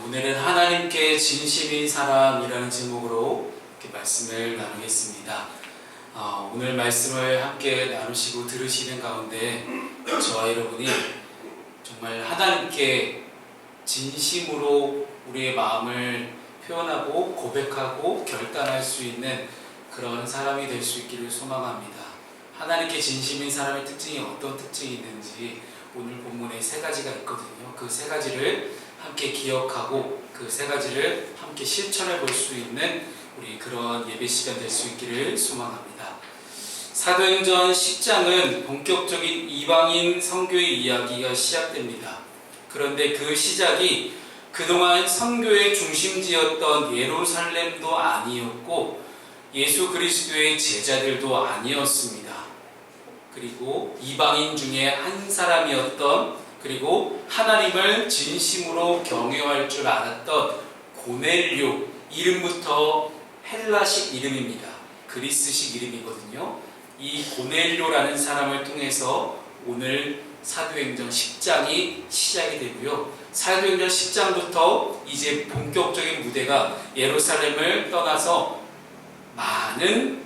오늘은 하나님께 진심인 사람이라는 제목으로 이렇게 말씀을 나누겠습니다. 오늘 말씀을 함께 나누시고 들으시는 가운데 저와 여러분이 정말 하나님께 진심으로 우리의 마음을 표현하고 고백하고 결단할 수 있는 그런 사람이 될 수 있기를 소망합니다. 하나님께 진심인 사람의 특징이 어떤 특징이 있는지 오늘 본문에 세 가지가 있거든요. 그 세 가지를 함께 기억하고 그 세 가지를 함께 실천해 볼 수 있는 우리 그런 예배 시간 될 수 있기를 소망합니다. 사도행전 10장은 본격적인 이방인 선교의 이야기가 시작됩니다. 그런데 그 시작이 그동안 선교의 중심지였던 예루살렘도 아니었고 예수 그리스도의 제자들도 아니었습니다. 그리고 이방인 중에 한 사람이었던, 그리고 하나님을 진심으로 경외할 줄 알았던 고넬료, 이름부터 헬라식 이름입니다. 그리스식 이름이거든요. 이 고넬료라는 사람을 통해서 오늘 사도행전 10장이 시작이 되고요. 사도행전 10장부터 이제 본격적인 무대가 예루살렘을 떠나서 많은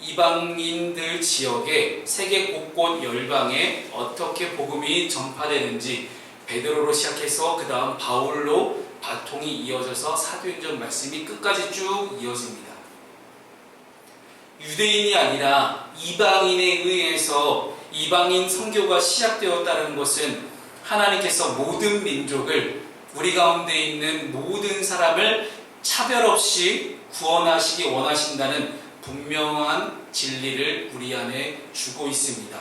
이방인들 지역에 세계 곳곳 열방에 어떻게 복음이 전파되는지 베드로로 시작해서 그 다음 바울로 바통이 이어져서 사도행전 말씀이 끝까지 쭉 이어집니다. 유대인이 아니라 이방인에 의해서 이방인 선교가 시작되었다는 것은 하나님께서 모든 민족을, 우리 가운데 있는 모든 사람을 차별 없이 구원하시기 원하신다는 분명한 진리를 우리 안에 주고 있습니다.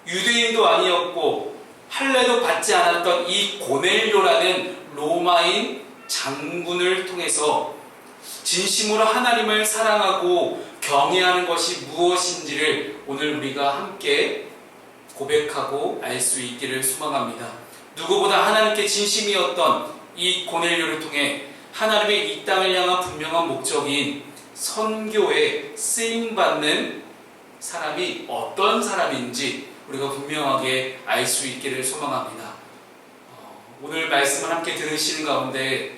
유대인도 아니었고 할례도 받지 않았던 이 고넬료라는 로마인 장군을 통해서 진심으로 하나님을 사랑하고 경외하는 것이 무엇인지를 오늘 우리가 함께 고백하고 알 수 있기를 소망합니다. 누구보다 하나님께 진심이었던 이 고넬료를 통해 하나님의 이 땅을 향한 분명한 목적인 선교에 쓰임받는 사람이 어떤 사람인지 우리가 분명하게 알 수 있기를 소망합니다. 오늘 말씀을 함께 들으시는 가운데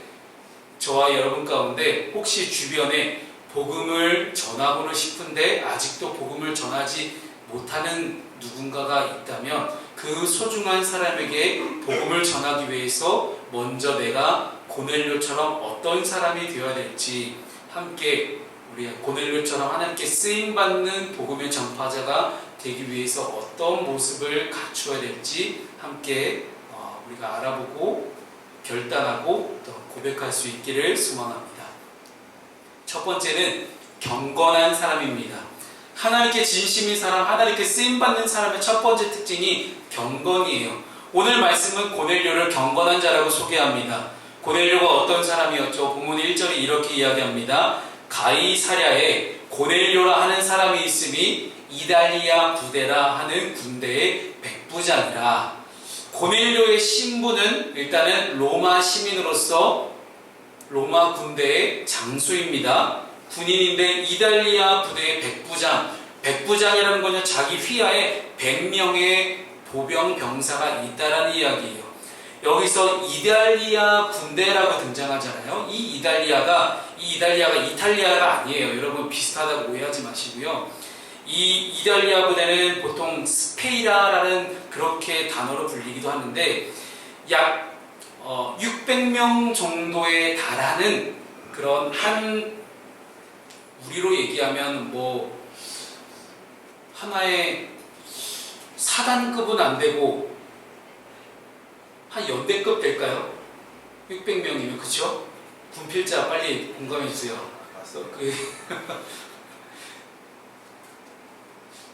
저와 여러분 가운데 혹시 주변에 복음을 전하고는 싶은데 아직도 복음을 전하지 못하는 누군가가 있다면 그 소중한 사람에게 복음을 전하기 위해서 먼저 내가 고넬료처럼 어떤 사람이 되어야 될지 함께 우리 고넬료처럼 하나님께 쓰임받는 복음의 전파자가 되기 위해서 어떤 모습을 갖추어야 될지 함께 우리가 알아보고 결단하고 또 고백할 수 있기를 소망합니다. 첫 번째는 경건한 사람입니다. 하나님께 진심인 사람, 하나님께 쓰임받는 사람의 첫 번째 특징이 경건이에요. 오늘 말씀은 고넬료를 경건한 자라고 소개합니다. 고넬료가 어떤 사람이었죠? 본문 1절이 이렇게 이야기합니다. 가이사랴에 고넬료라 하는 사람이 있음이 이달리아 부대라 하는 군대의 백부장이라. 고넬료의 신분은 일단은 로마 시민으로서 로마 군대의 장수입니다. 군인인데 이달리아 부대의 백부장, 백부장이라는 것은 자기 휘하에 100명의 보병 병사가 있다라는 이야기예요. 여기서 이달리아 군대라고 등장하잖아요. 이 이달리아가 이탈리아가 아니에요. 여러분 비슷하다고 오해하지 마시고요. 이 이달리아 부대는 보통 스페이라라는 그렇게 단어로 불리기도 하는데 약 600명 정도에 달하는 그런 한, 우리로 얘기하면 뭐 하나의 사단급은 안 되고 한 연대급 될까요? 600명이면, 그쵸? 군필자 빨리 공감해 주세요.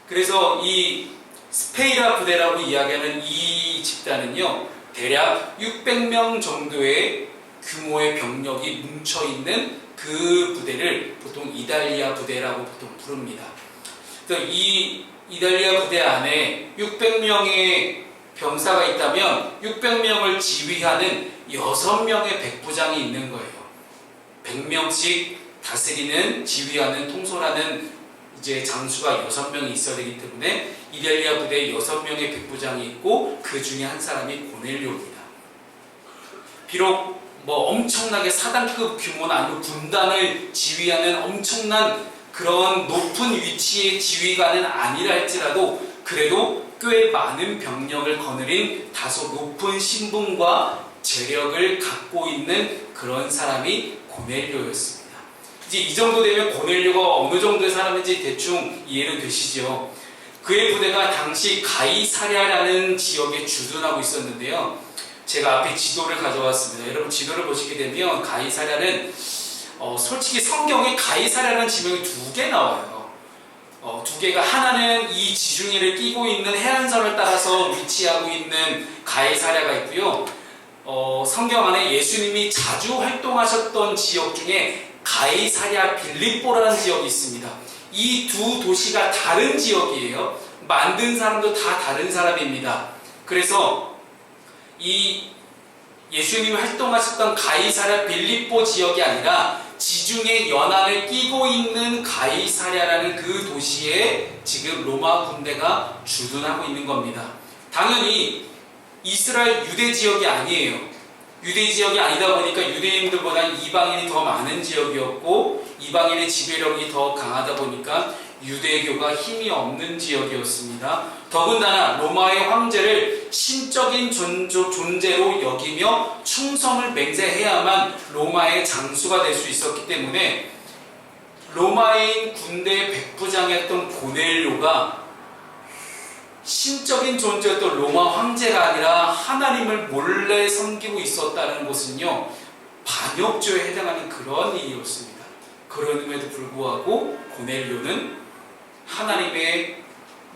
그래서 이 스페이라 부대라고 이야기하는 이 집단은요, 대략 600명 정도의 규모의 병력이 뭉쳐있는 그 부대를 보통 이달리아 부대라고 보통 부릅니다. 그래서 이 이달리아 부대 안에 600명의 병사가 있다면 600명을 지휘하는 6명의 백부장이 있는 거예요. 100명씩 다스리는, 지휘하는, 통솔하는 이제 장수가 6명이 있어야 되기 때문에 이달리아 부대에 6명의 백부장이 있고 그 중에 한 사람이 고넬료입니다. 비록 뭐 엄청나게 사단급 규모나 아니면 군단을 지휘하는 엄청난 그런 높은 위치의 지휘관은 아니라 할지라도 그래도 꽤 많은 병력을 거느린 다소 높은 신분과 재력을 갖고 있는 그런 사람이 고넬료였습니다. 이제 이 정도 되면 고넬료가 어느 정도의 사람인지 대충 이해는 되시죠? 그의 부대가 당시 가이사랴라는 지역에 주둔하고 있었는데요. 제가 앞에 지도를 가져왔습니다. 여러분 지도를 보시게 되면 가이사랴는 솔직히 성경에 가이사랴라는 지명이 두 개 나와요. 두 개가 하나는 이 지중해를 끼고 있는 해안선을 따라서 위치하고 있는 가이사랴가 있고요. 성경 안에 예수님이 자주 활동하셨던 지역 중에 가이사랴 빌립보라는 지역이 있습니다. 이 두 도시가 다른 지역이에요. 만든 사람도 다 다른 사람입니다. 그래서 이 예수님이 활동하셨던 가이사랴 빌립보 지역이 아니라 지중해 연안을 끼고 있는 가이사랴라는 그 도시에 지금 로마 군대가 주둔하고 있는 겁니다. 당연히 이스라엘 유대 지역이 아니에요. 유대 지역이 아니다 보니까 유대인들보다 이방인이 더 많은 지역이었고 이방인의 지배력이 더 강하다 보니까 유대교가 힘이 없는 지역이었습니다. 더군다나 로마의 황제를 신적인 존재로 여기며 충성을 맹세해야만 로마의 장수가 될 수 있었기 때문에 로마인 군대 백부장이었던 고넬료가 신적인 존재였던 로마 황제가 아니라 하나님을 몰래 섬기고 있었다는 것은요, 반역죄에 해당하는 그런 일이었습니다. 그럼에도 불구하고 고넬료는 하나님의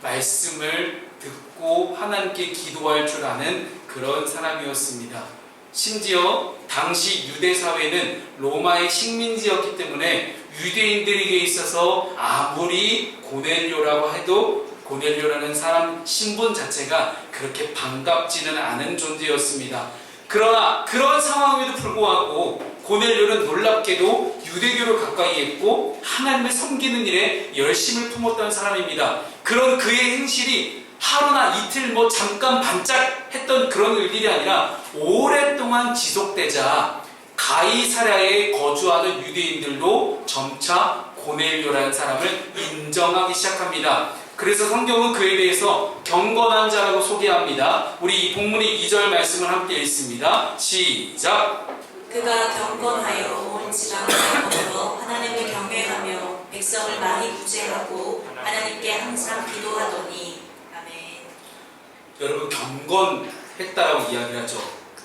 말씀을 듣고 하나님께 기도할 줄 아는 그런 사람이었습니다. 심지어 당시 유대 사회는 로마의 식민지였기 때문에 유대인들에게 있어서 아무리 고넬료라고 해도 고넬료라는 사람 신분 자체가 그렇게 반갑지는 않은 존재였습니다. 그러나 그런 상황에도 불구하고 고넬료는 놀랍게도 유대교를 가까이 했고 하나님을 섬기는 일에 열심을 품었던 사람입니다. 그런 그의 행실이 하루나 이틀 잠깐 반짝했던 그런 일들이 아니라 오랫동안 지속되자 가이사랴에 거주하는 유대인들도 점차 고넬료라는 사람을 인정하기 시작합니다. 그래서 성경은 그에 대해서 경건한 자라고 소개합니다. 우리 이 본문의 2절 말씀을 함께 읽습니다. 시작! 그가 경건하여 온 지방을 거쳐 하나님을 경외하며 백성을 많이 구제하고 하나님께 항상 기도하더니. 아멘. 여러분, 경건했다라고 이야기를 하죠.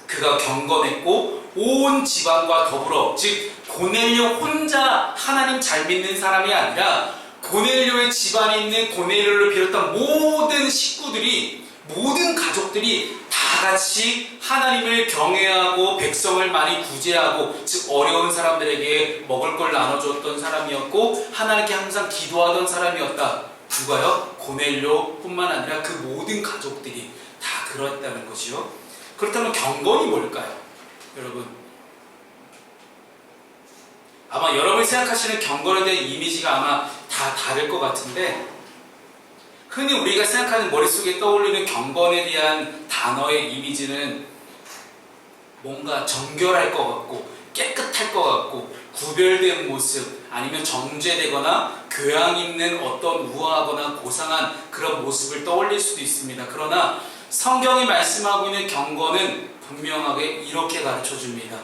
그가 경건했고 온 지방과 더불어, 즉 고넬료 혼자 하나님 잘 믿는 사람이 아니라 고넬료의 집안에 있는 고넬료를 비롯한 모든 식구들이, 모든 가족들이 다 같이 하나님을 경외하고 백성을 많이 구제하고, 즉 어려운 사람들에게 먹을 걸 나눠줬던 사람이었고 하나님께 항상 기도하던 사람이었다. 누가요? 고넬료뿐만 아니라 그 모든 가족들이 다 그렇다는 것이요. 그렇다면 경건이 뭘까요? 여러분, 아마 여러분이 생각하시는 경건에 대한 이미지가 아마 다 다를 것 같은데, 흔히 우리가 생각하는 머릿속에 떠올리는 경건에 대한 단어의 이미지는 뭔가 정결할 것 같고 깨끗할 것 같고 구별된 모습, 아니면 정죄되거나 교양 있는 어떤 우아하거나 고상한 그런 모습을 떠올릴 수도 있습니다. 그러나 성경이 말씀하고 있는 경건은 분명하게 이렇게 가르쳐줍니다.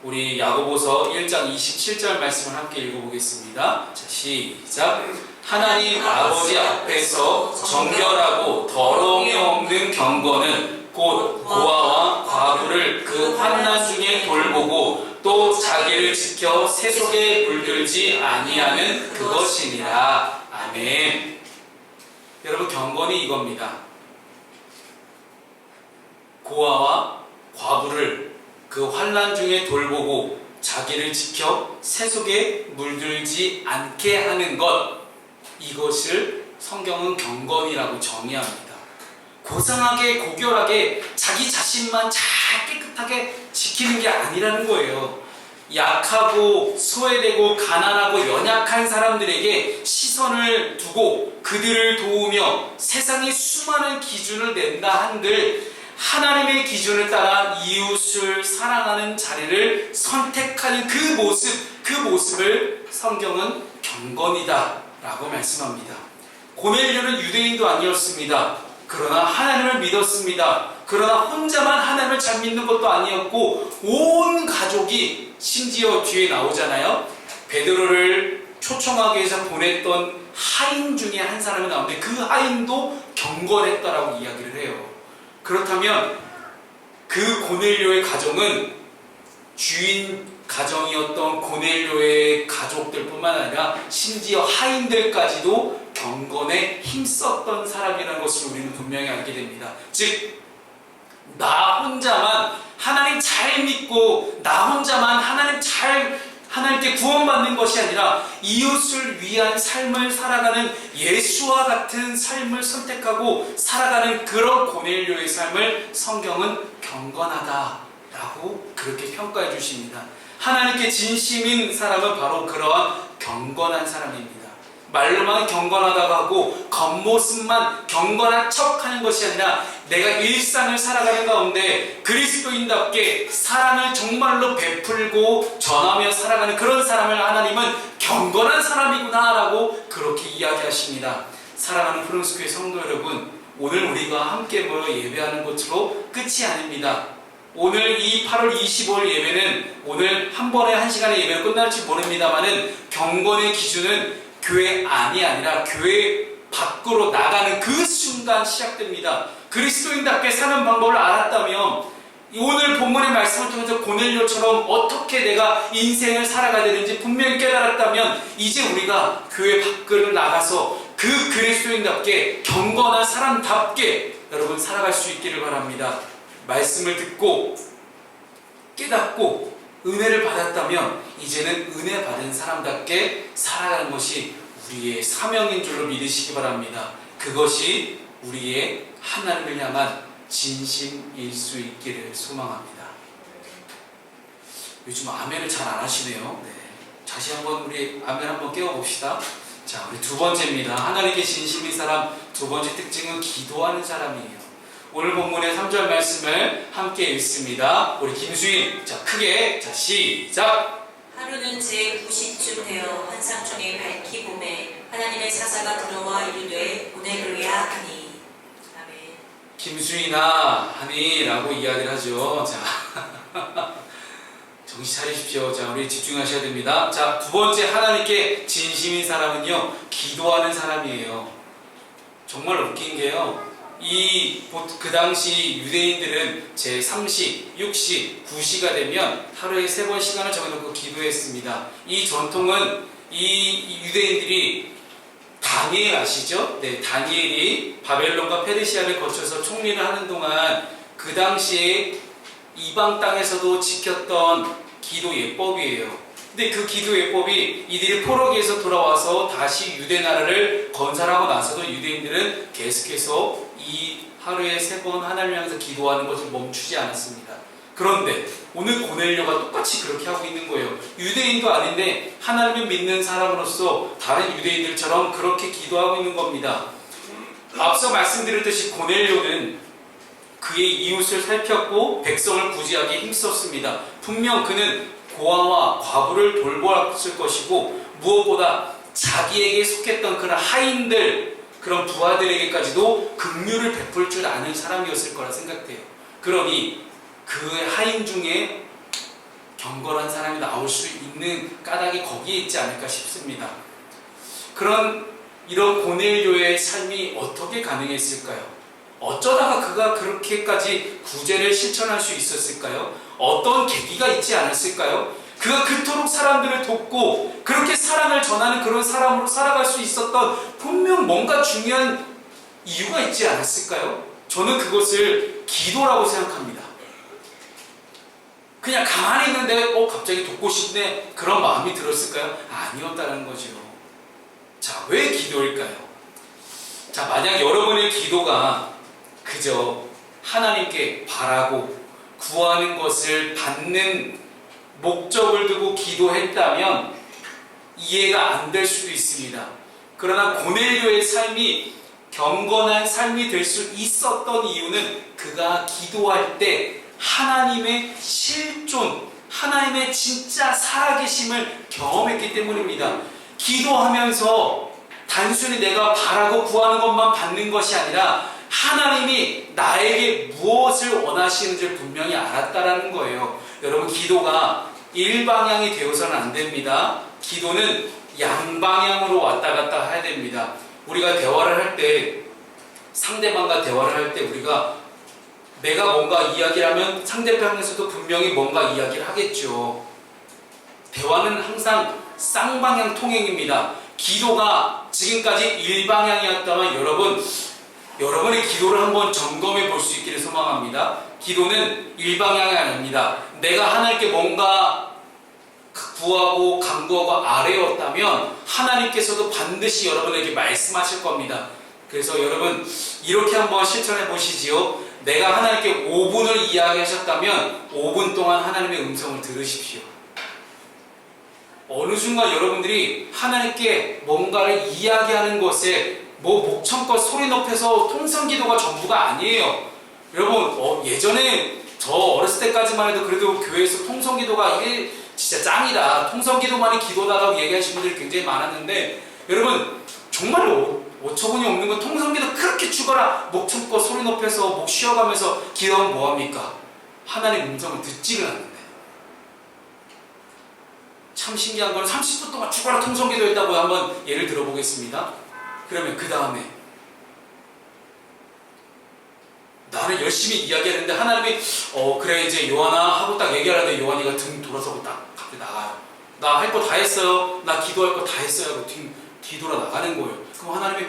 우리 야고보서 1장 27절 말씀을 함께 읽어보겠습니다. 자, 시작! 하나님 아버지 앞에서 정결하고 더러움이 없는 경건은 곧 고아와 과부를 그 환난 중에 돌보고 또 자기를 지켜 세속에 물들지 아니하는 그것이니라. 아멘. 여러분, 경건이 이겁니다. 고아와 과부를 그 환난 중에 돌보고 자기를 지켜 세속에 물들지 않게 하는 것, 이것을 성경은 경건이라고 정의합니다. 고상하게 고결하게 자기 자신만 잘 깨끗하게 지키는 게 아니라는 거예요. 약하고 소외되고 가난하고 연약한 사람들에게 시선을 두고 그들을 도우며 세상에 수많은 기준을 낸다 한들 하나님의 기준을 따라 이웃을 사랑하는 자리를 선택하는 그 모습을 성경은 경건이다 라고 말씀합니다. 고넬료는 유대인도 아니었습니다. 그러나 하나님을 믿었습니다. 그러나 혼자만 하나님을 잘 믿는 것도 아니었고 온 가족이, 심지어 뒤에 나오잖아요, 베드로를 초청하기 위해서 보냈던 하인 중에 한 사람이 나오는데 그 하인도 경건했다라고 이야기를 해요. 그렇다면 그 고넬료의 가정은 주인 가정이었던 고넬료의 가족들뿐만 아니라 심지어 하인들까지도 경건에 힘썼던 사람이라는 것을 우리는 분명히 알게 됩니다. 즉, 나 혼자만 하나님 잘 믿고 나 혼자만 하나님께 구원받는 것이 아니라 이웃을 위한 삶을 살아가는 예수와 같은 삶을 선택하고 살아가는 그런 고넬료의 삶을 성경은 경건하다라고 그렇게 평가해 주십니다. 하나님께 진심인 사람은 바로 그러한 경건한 사람입니다. 말로만 경건하다고 하고 겉모습만 경건한 척하는 것이 아니라 내가 일상을 살아가는 가운데 그리스도인답게 사랑을 정말로 베풀고 전하며 살아가는 그런 사람을 하나님은 경건한 사람이구나 라고 그렇게 이야기하십니다. 사랑하는 프랑스교회 성도 여러분, 오늘 우리가 함께 모여 예배하는 것으로 끝이 아닙니다. 오늘 이 8월 25일 예배는 오늘 한 번에 한 시간의 예배로 끝날지 모릅니다만은 경건의 기준은 교회 안이 아니라 교회 밖으로 나가는 그 순간 시작됩니다. 그리스도인답게 사는 방법을 알았다면 오늘 본문의 말씀을 통해서 고넬료처럼 어떻게 내가 인생을 살아가야 되는지 분명히 깨달았다면 이제 우리가 교회 밖을 나가서 그 그리스도인답게 경건한 사람답게 여러분 살아갈 수 있기를 바랍니다. 말씀을 듣고 깨닫고 은혜를 받았다면 이제는 은혜 받은 사람답게 살아가는 것이 우리의 사명인 줄로 믿으시기 바랍니다. 그것이 우리의 하나님을 향한 진심일 수 있기를 소망합니다. 요즘 아멘을 잘 안 하시네요. 네. 다시 한번 우리 아멘 한번 깨워봅시다. 자, 우리 두 번째입니다. 하나님께 진심인 사람 두 번째 특징은 기도하는 사람이에요. 오늘 본문의 3절 말씀을 함께 읽습니다. 우리 김수인, 자 크게, 자 시작. 하루는 제 9시쯤 되어 환상 중에 밝히 봄에 하나님의 사자가 들어와 이르되 고넬료야 하니. 아멘. 김수인아 하니 라고 이야기를 하죠. 자 정신 차리십시오. 자, 우리 집중하셔야 됩니다. 자, 두 번째 하나님께 진심인 사람은요, 기도하는 사람이에요. 정말 웃긴 게요, 그 당시 유대인들은 제3시, 6시, 9시가 되면 하루에 3번 시간을 정해놓고 기도했습니다. 이 전통은 이 유대인들이 다니엘 아시죠? 네, 다니엘이 바벨론과 페르시아를 거쳐서 총리를 하는 동안 그 당시에 이방 땅에서도 지켰던 기도 예법이에요. 근데 그 기도 예법이 이들이 포로기에서 돌아와서 다시 유대 나라를 건설하고 나서도 유대인들은 계속해서 이 하루에 3번 하나님을 향해서 기도하는 것을 멈추지 않았습니다. 그런데 오늘 고넬료가 똑같이 그렇게 하고 있는 거예요. 유대인도 아닌데 하나님을 믿는 사람으로서 다른 유대인들처럼 그렇게 기도하고 있는 겁니다. 앞서 말씀드렸듯이 고넬료는 그의 이웃을 살폈고 백성을 구제하기에 힘썼습니다. 분명 그는 고아와 과부를 돌보았을 것이고 무엇보다 자기에게 속했던 그런 하인들, 그런 부하들에게까지도 긍휼을 베풀 줄 아는 사람이었을 거라 생각돼요. 그러니 그 하인 중에 경건한 사람이 나올 수 있는 까닭이 거기에 있지 않을까 싶습니다. 이런 고넬료의 삶이 어떻게 가능했을까요? 어쩌다가 그가 그렇게까지 구제를 실천할 수 있었을까요? 어떤 계기가 있지 않았을까요? 그가 그토록 사람들을 돕고 그렇게 사랑을 전하는 그런 사람으로 살아갈 수 있었던 분명 뭔가 중요한 이유가 있지 않았을까요? 저는 그것을 기도라고 생각합니다. 그냥 가만히 있는데 갑자기 돕고 싶네 그런 마음이 들었을까요? 아니었다는 거죠. 자, 왜 기도일까요? 자, 만약 여러분의 기도가 그저 하나님께 바라고 구하는 것을 받는 목적을 두고 기도했다면 이해가 안 될 수도 있습니다. 그러나 고넬료의 삶이 경건한 삶이 될 수 있었던 이유는 그가 기도할 때 하나님의 실존, 하나님의 진짜 살아계심을 경험했기 때문입니다. 기도하면서 단순히 내가 바라고 구하는 것만 받는 것이 아니라 하나님이 나에게 무엇을 원하시는지 분명히 알았다라는 거예요. 여러분, 기도가 일방향이 되어서는 안 됩니다. 기도는 양방향으로 왔다 갔다 해야 됩니다. 우리가 대화를 할 때, 상대방과 대화를 할 때 우리가 내가 뭔가 이야기를 하면 상대방에서도 분명히 뭔가 이야기를 하겠죠. 대화는 항상 쌍방향 통행입니다. 기도가 지금까지 일방향이었다면 여러분의 기도를 한번 점검해 볼 수 있기를 소망합니다. 기도는 일방향이 아닙니다. 내가 하나님께 뭔가 구하고 간구하고 아뢰었다면 하나님께서도 반드시 여러분에게 말씀하실 겁니다. 그래서 여러분, 이렇게 한번 실천해 보시지요. 내가 하나님께 5분을 이야기하셨다면 5분 동안 하나님의 음성을 들으십시오. 어느 순간 여러분들이 하나님께 뭔가를 이야기하는 것에 목청껏 소리 높여서 통성기도가 전부가 아니에요. 여러분, 예전에 저 어렸을 때까지만 해도 그래도 교회에서 통성기도가 이게 진짜 짱이다, 통성기도만이 기도다라고 얘기하시는 분들이 굉장히 많았는데, 여러분 정말로 어처구니 없는 건 통성기도 그렇게 죽어라 목청껏 소리 높여서 목 쉬어가면서 기도하면 뭐합니까? 하나님 음성을 듣지를 않는데. 참 신기한 건 30분 동안 죽어라 통성기도 했다고 한번 예를 들어보겠습니다. 그러면 그 다음에 나는 열심히 이야기하는데 하나님이 그래 이제 요한아 하고 딱 얘기하는데 요한이가 등 돌아서고 딱 갑자기 나가요. 나 할 거 다 했어요. 나 기도할 거 다 했어요 하고 뒤돌아 나가는 거예요. 그럼 하나님이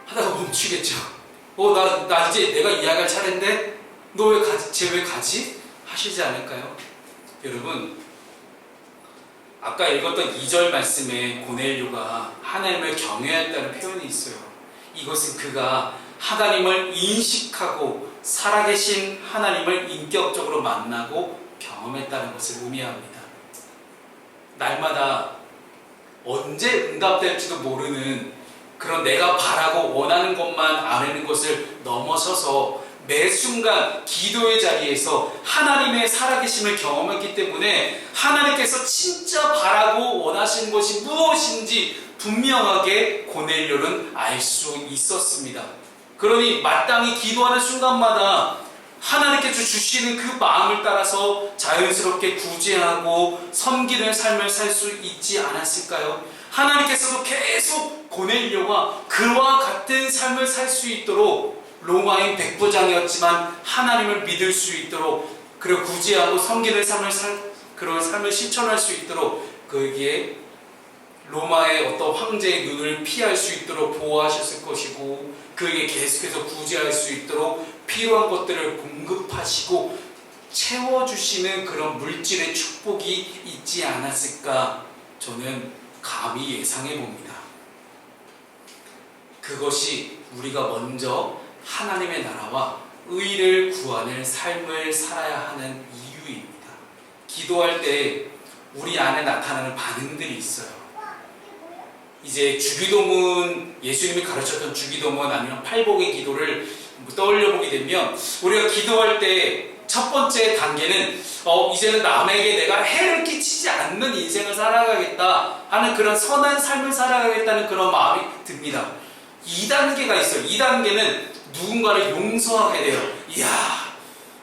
하다가 멈추겠죠. 나 이제 내가 이야기할 차례인데 너 왜 가지? 쟤 왜 가지? 하시지 않을까요? 여러분, 아까 읽었던 2절 말씀에 고넬료가 하나님을 경외했다는 표현이 있어요. 이것은 그가 하나님을 인식하고 살아계신 하나님을 인격적으로 만나고 경험했다는 것을 의미합니다. 날마다 언제 응답될지도 모르는 그런 내가 바라고 원하는 것만 아뢰는 것을 넘어서서 매 순간 기도의 자리에서 하나님의 살아계심을 경험했기 때문에 하나님께서 진짜 바라고 원하시는 것이 무엇인지 분명하게 고넬료는 알 수 있었습니다. 그러니 마땅히 기도하는 순간마다 하나님께서 주시는 그 마음을 따라서 자연스럽게 구제하고 섬기는 삶을 살 수 있지 않았을까요? 하나님께서도 계속 고넬료가 그와 같은 삶을 살 수 있도록 로마인 백부장이었지만 하나님을 믿을 수 있도록, 그리고 구제하고 섬기는 그런 삶을 실천할 수 있도록 그에게 로마의 어떤 황제의 눈을 피할 수 있도록 보호하셨을 것이고, 그에게 계속해서 구제할 수 있도록 필요한 것들을 공급하시고 채워주시는 그런 물질의 축복이 있지 않았을까 저는 감히 예상해 봅니다. 그것이 우리가 먼저 하나님의 나라와 의를 구하는 삶을 살아야 하는 이유입니다. 기도할 때 우리 안에 나타나는 반응들이 있어요. 이제 주기도문, 예수님이 가르쳤던 주기도문 아니면 팔복의 기도를 떠올려보게 되면 우리가 기도할 때 첫 번째 단계는 이제는 남에게 내가 해를 끼치지 않는 인생을 살아가겠다 하는 그런 선한 삶을 살아가겠다는 그런 마음이 듭니다. 2단계가 있어요. 2단계는 누군가를 용서하게 돼요. 이야,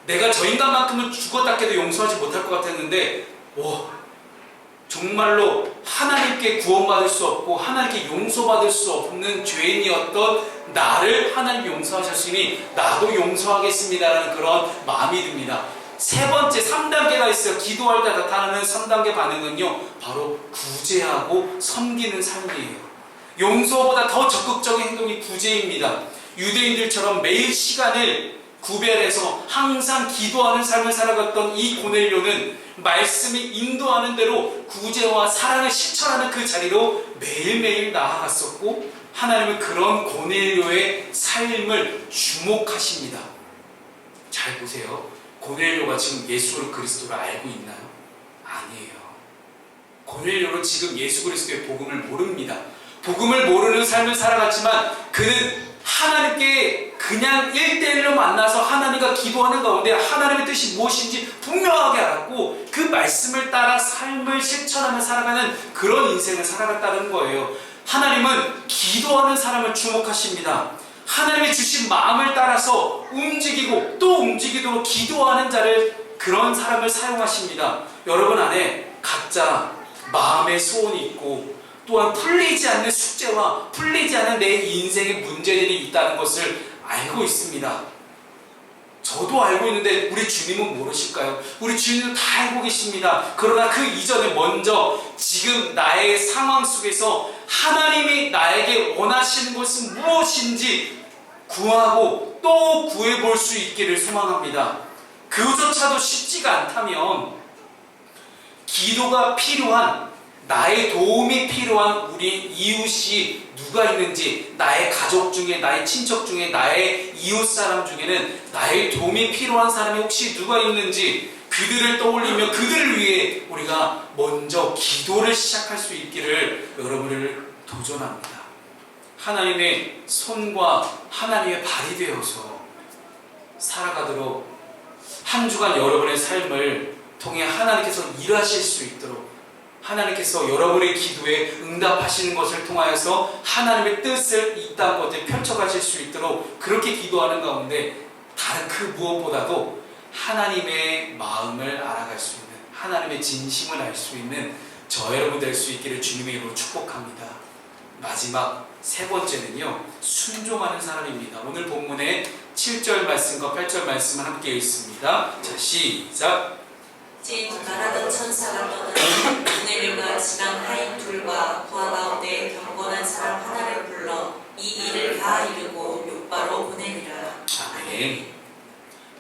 내가 저 인간만큼은 죽었다 깨도 용서하지 못할 것 같았는데 정말로 하나님께 구원받을 수 없고 하나님께 용서받을 수 없는 죄인이었던 나를 하나님 용서하셨으니 나도 용서하겠습니다라는 그런 마음이 듭니다. 세 번째 3단계가 있어요. 기도할 때 나타나는 3단계 반응은요, 바로 구제하고 섬기는 삶이에요. 용서보다 더 적극적인 행동이 구제입니다. 유대인들처럼 매일 시간을 구별해서 항상 기도하는 삶을 살아갔던 이 고넬료는 말씀이 인도하는 대로 구제와 사랑을 실천하는 그 자리로 매일매일 나아갔었고, 하나님은 그런 고넬료의 삶을 주목하십니다. 잘 보세요. 고넬료가 지금 예수 그리스도를 알고 있나요? 아니에요. 고넬료는 지금 예수 그리스도의 복음을 모릅니다. 복음을 모르는 삶을 살아갔지만 그는 하나님께 그냥 1대1로 만나서 하나님과 기도하는 가운데 하나님의 뜻이 무엇인지 분명하게 알았고 그 말씀을 따라 삶을 실천하며 살아가는 그런 인생을 살아갔다는 거예요. 하나님은 기도하는 사람을 주목하십니다. 하나님의 주신 마음을 따라서 움직이고 또 움직이도록 기도하는 자를, 그런 사람을 사용하십니다. 여러분 안에 각자 마음의 소원이 있고 또한 풀리지 않는 숙제와 풀리지 않는 내 인생의 문제들이 있다는 것을 알고 있습니다. 저도 알고 있는데 우리 주님은 모르실까요? 우리 주님은 다 알고 계십니다. 그러나 그 이전에 먼저 지금 나의 상황 속에서 하나님이 나에게 원하시는 것은 무엇인지 구하고 또 구해볼 수 있기를 소망합니다. 그조차도 쉽지가 않다면 기도가 필요한, 나의 도움이 필요한 우리 이웃이 누가 있는지, 나의 가족 중에, 나의 친척 중에, 나의 이웃 사람 중에는 나의 도움이 필요한 사람이 혹시 누가 있는지 그들을 떠올리며 그들을 위해 우리가 먼저 기도를 시작할 수 있기를 여러분을 도전합니다. 하나님의 손과 하나님의 발이 되어서 살아가도록 한 주간 여러분의 삶을 통해 하나님께서 일하실 수 있도록, 하나님께서 여러분의 기도에 응답하시는 것을 통하여서 하나님의 뜻을 이 땅 곳에 펼쳐가실 수 있도록 그렇게 기도하는 가운데 다른 그 무엇보다도 하나님의 마음을 알아갈 수 있는, 하나님의 진심을 알 수 있는 저 여러분 될 수 있기를 주님의 이름으로 축복합니다. 마지막 세 번째는요, 순종하는 사람입니다. 오늘 본문의 7절 말씀과 8절 말씀을 함께 읽습니다. 자, 시작. 진 말하던 천사가 떠나니 고넬료가 지방 하인 둘과 부하 가운데 경건한 사람 하나를 불러 이 일을 다 이루고 욥바로 보내니라. 아멘.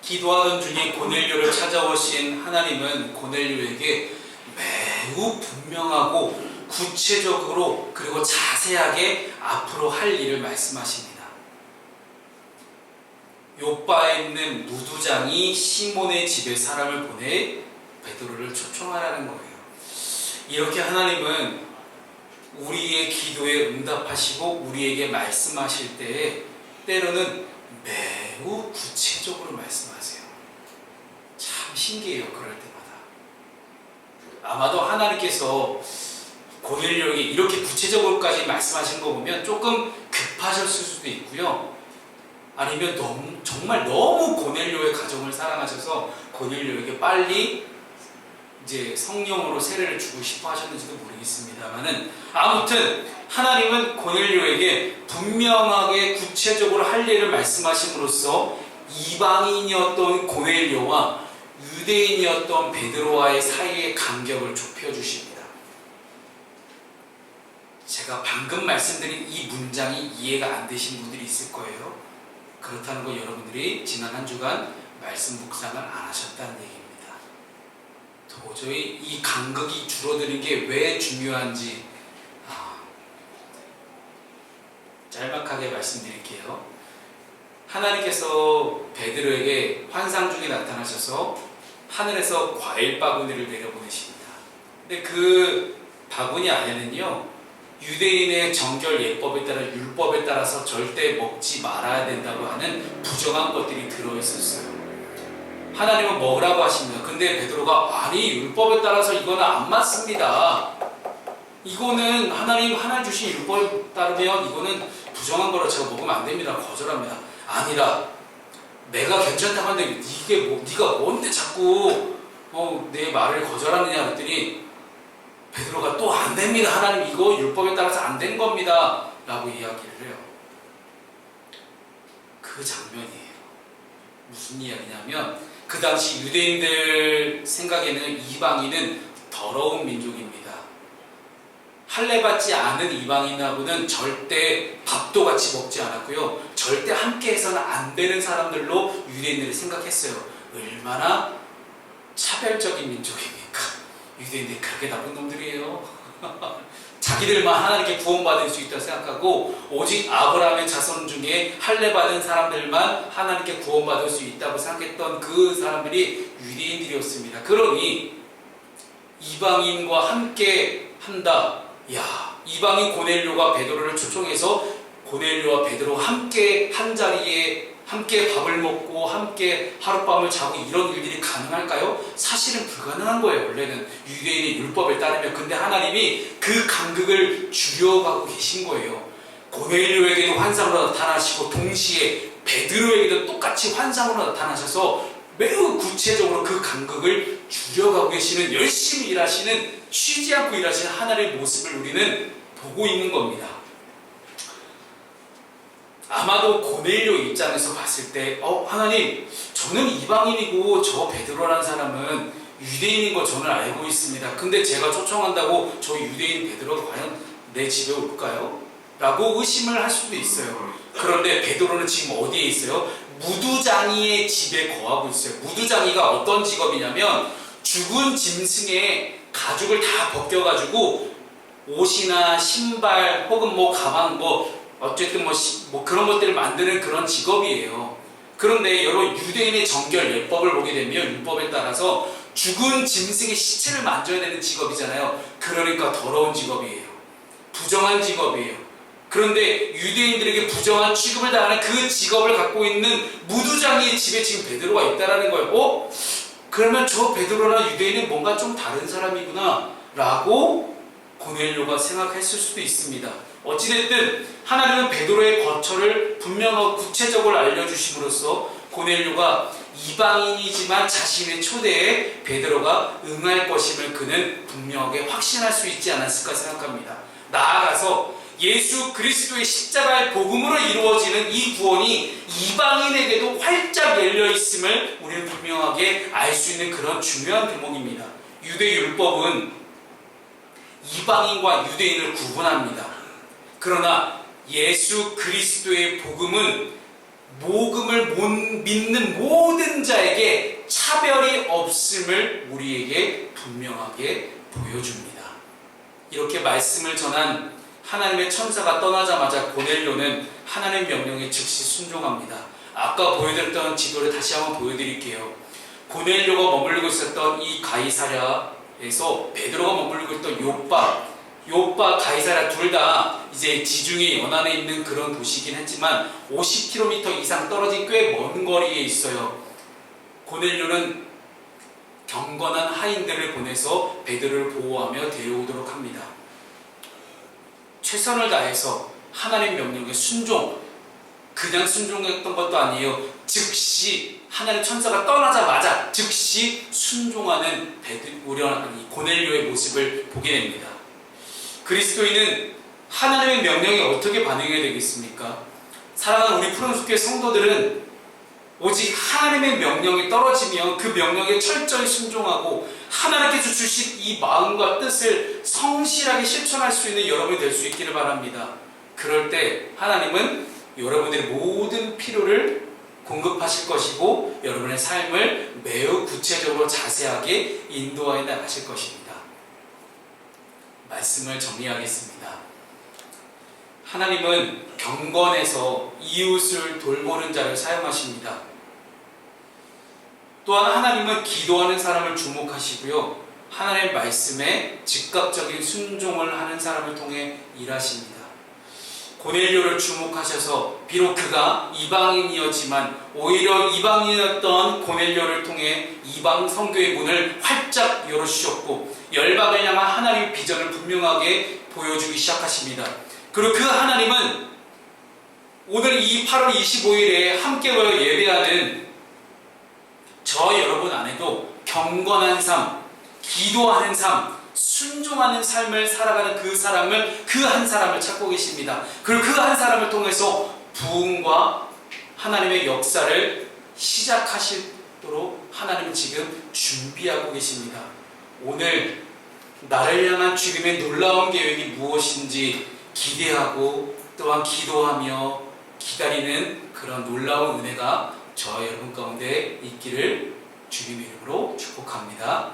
기도하던 중에 고넬료를 찾아오신 하나님은 고넬료에게 매우 분명하고 구체적으로 그리고 자세하게 앞으로 할 일을 말씀하십니다. 욥바에 있는 무두장이 시몬의 집에 사람을 보내 베드로를 초청하라는 거예요. 이렇게 하나님은 우리의 기도에 응답하시고 우리에게 말씀하실 때에 때로는 매우 구체적으로 말씀하세요. 참 신기해요. 그럴 때마다. 아마도 하나님께서 고넬료에게 이렇게 구체적으로까지 말씀하신 거 보면 조금 급하셨을 수도 있고요. 아니면 정말 너무 고넬료의 가정을 사랑하셔서 고넬료에게 빨리 이제 성령으로 세례를 주고 싶어 하셨는지도 모르겠습니다만은, 아무튼 하나님은 고넬료에게 분명하게 구체적으로 할 일을 말씀하심으로써 이방인이었던 고넬료와 유대인이었던 베드로와의 사이의 간격을 좁혀주십니다. 제가 방금 말씀드린 이 문장이 이해가 안 되신 분들이 있을 거예요. 그렇다는 건 여러분들이 지난 한 주간 말씀 묵상을 안 하셨다는 얘기입니다. 도저히 이 간극이 줄어드는 게 왜 중요한지 짤막하게 말씀드릴게요. 하나님께서 베드로에게 환상 중에 나타나셔서 하늘에서 과일 바구니를 내려보내십니다. 근데 그 바구니 안에는요, 유대인의 정결 예법에 따라 율법에 따라서 절대 먹지 말아야 된다고 하는 부정한 것들이 들어있었어요. 하나님은 먹으라고 하십니다. 근데 베드로가 아니, 율법에 따라서 이거는 안 맞습니다. 이거는 하나님 주신 율법에 따르면 이거는 부정한 거라 제가 먹으면 안 됩니다. 거절합니다. 아니라 내가 괜찮다고 하는데 네가 뭔데 자꾸 내 말을 거절하느냐 그랬더니 베드로가 또 안 됩니다. 하나님 이거 율법에 따라서 안 된 겁니다. 라고 이야기를 해요. 그 장면이에요. 무슨 이야기냐면 그 당시 유대인들 생각에는 이방인은 더러운 민족입니다. 할례받지 않은 이방인하고는 절대 밥도 같이 먹지 않았고요. 절대 함께 해서는 안 되는 사람들로 유대인들이 생각했어요. 얼마나 차별적인 민족입니까? 유대인들이 그렇게 나쁜 놈들이에요. 자기들만 하나님께 구원받을 수 있다고 생각하고 오직 아브라함의 자손 중에 할례받은 사람들만 하나님께 구원받을 수 있다고 생각했던 그 사람들이 유대인들이었습니다. 그러니 이방인과 함께 한다. 야, 이방인 고넬료가 베드로를 초청해서 고넬료와 베드로가 함께 한 자리에 함께 밥을 먹고 함께 하룻밤을 자고 이런 일들이 가능할까요? 사실은 불가능한 거예요. 원래는 유대인의 율법에 따르면. 근데 하나님이 그 간극을 줄여가고 계신 거예요. 고넬료에게도 환상으로 나타나시고 동시에 베드로에게도 똑같이 환상으로 나타나셔서 매우 구체적으로 그 간극을 줄여가고 계시는, 열심히 일하시는, 쉬지 않고 일하시는 하나님의 모습을 우리는 보고 있는 겁니다. 아마도 고넬료 입장에서 봤을 때 하나님, 저는 이방인이고 저 베드로라는 사람은 유대인인 거 저는 알고 있습니다. 근데 제가 초청한다고 저 유대인 베드로가 과연 내 집에 올까요? 라고 의심을 할 수도 있어요. 그런데 베드로는 지금 어디에 있어요? 무두장이의 집에 거하고 있어요. 무두장이가 어떤 직업이냐면 죽은 짐승의 가죽을 다 벗겨가지고 옷이나 신발 혹은 가방 어쨌든 그런 것들을 만드는 그런 직업이에요. 그런데 여러분, 유대인의 정결 예법을 보게 되면 율법에 따라서 죽은 짐승의 시체를 만져야 되는 직업이잖아요. 그러니까 더러운 직업이에요. 부정한 직업이에요. 그런데 유대인들에게 부정한 취급을 당하는 그 직업을 갖고 있는 무두장이의 집에 지금 베드로가 있다라는 거예요. 그러면 저 베드로나 유대인은 뭔가 좀 다른 사람이구나 라고 고넬료가 생각했을 수도 있습니다. 어찌됐든 하나님은 베드로의 거처를 분명하고 구체적으로 알려주심으로써 고넬료가 이방인이지만 자신의 초대에 베드로가 응할 것임을 그는 분명하게 확신할 수 있지 않았을까 생각합니다. 나아가서 예수 그리스도의 십자가의 복음으로 이루어지는 이 구원이 이방인에게도 활짝 열려있음을 우리는 분명하게 알 수 있는 그런 중요한 대목입니다. 유대 율법은 이방인과 유대인을 구분합니다. 그러나 예수 그리스도의 복음은 복음을 못 믿는 모든 자에게 차별이 없음을 우리에게 분명하게 보여줍니다. 이렇게 말씀을 전한 하나님의 천사가 떠나자마자 고넬료는 하나님의 명령에 즉시 순종합니다. 아까 보여드렸던 지도를 다시 한번 보여드릴게요. 고넬료가 머물고 있었던 이 가이사랴에서 베드로가 머물고 있던 요빠, 가이사랴 둘 다 이제 지중해 연안에 있는 그런 도시이긴 했지만 50km 이상 떨어진 꽤 먼 거리에 있어요. 고넬료는 경건한 하인들을 보내서 베드로를 보호하며 데려오도록 합니다. 최선을 다해서 하나님 명령에 그냥 순종했던 것도 아니에요. 즉시 하나님 천사가 떠나자마자 즉시 순종하는 고넬료의 모습을 보게 됩니다. 그리스도인은 하나님의 명령에 어떻게 반응해야 되겠습니까? 사랑하는 우리 푸른숲교회 성도들은 오직 하나님의 명령이 떨어지면 그 명령에 철저히 순종하고 하나님께서 주신 이 마음과 뜻을 성실하게 실천할 수 있는 여러분이 될 수 있기를 바랍니다. 그럴 때 하나님은 여러분들의 모든 필요를 공급하실 것이고 여러분의 삶을 매우 구체적으로 자세하게 인도하여 나가실 것입니다. 말씀을 정리하겠습니다. 하나님은 경건해서 이웃을 돌보는 자를 사용하십니다. 또한 하나님은 기도하는 사람을 주목하시고요. 하나님의 말씀에 즉각적인 순종을 하는 사람을 통해 일하십니다. 고넬료를 주목하셔서 비록 그가 이방인이었지만 오히려 이방인이었던 고넬료를 통해 이방 선교의 문을 활짝 열어주셨고 열방을 향한 하나님의 비전을 분명하게 보여주기 시작하십니다. 그리고 그 하나님은 오늘 이 8월 25일에 함께 모여 예배하는 저 여러분 안에도 경건한 삶, 기도하는 삶, 순종하는 삶을 살아가는 그 한 사람을 찾고 계십니다. 그리고 그 한 사람을 통해서 부흥과 하나님의 역사를 시작하시도록 하나님은 지금 준비하고 계십니다. 오늘 나를 향한 주님의 놀라운 계획이 무엇인지 기대하고 또한 기도하며 기다리는 그런 놀라운 은혜가 저와 여러분 가운데 있기를 주님의 이름으로 축복합니다.